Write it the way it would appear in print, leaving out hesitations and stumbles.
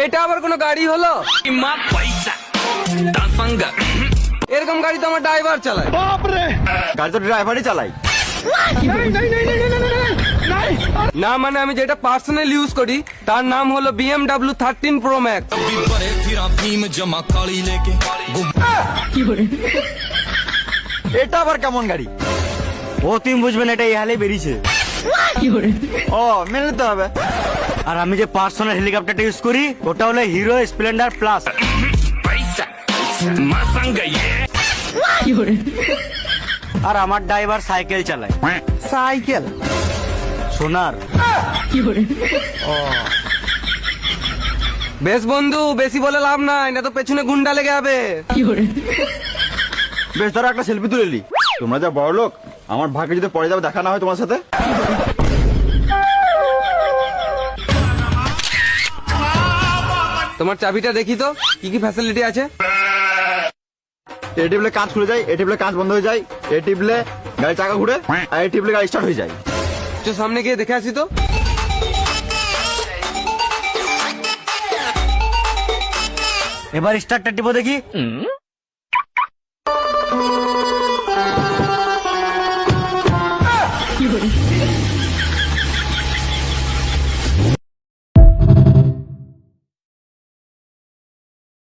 এটা আবার কোনো গাড়ি হলো? এরকম গাড়ি তো আমার ড্রাইভার চালায়। গাড়ি তো ড্রাইভারই চালাই। না মানে আমি যেটা পার্সোনাল ইউজ করি তার নাম হলো BMW 13 Pro Max। এটা আবার কেমন গাড়ি? ও তুমি বুঝবেন, এটা এই হালে বেরিয়েছে। ও মেনে নিতে হবে। আর আমি যে পার্সোনাল হেলিকপ্টারটা ইউজ করি ওটা হলো হিরো স্প্লেন্ডার প্লাস। আর আমার ড্রাইভার সাইকেল চালায়। সাইকেল সোনার। বেশ বন্ধু, বেশি বলে লাভ নাই, না তো পেছনে গুন্ডা লেগে যাবে। বেশ, ধরো একটা সেলফি তুলে নি। তোমরা যা বড় লোক, আমার ভাগ্যে যদি পরে যাবে দেখা না হয় তোমার সাথে। তোমার চাবিটা দেখি তো কি কি ফ্যাসিলিটি আছে। এ টিপলে কাঁচ খুলে যায়, এ টিপলে কাঁচ বন্ধ হয়ে যায়, এ টিপলে গাড়ি চাকা ঘুরে, আর এ টিপলে গাড়ি স্টার্ট হয়ে যায়। তো সামনে গিয়ে দেখে আসি তো। এবার স্টার্টটা টিপো দেখি।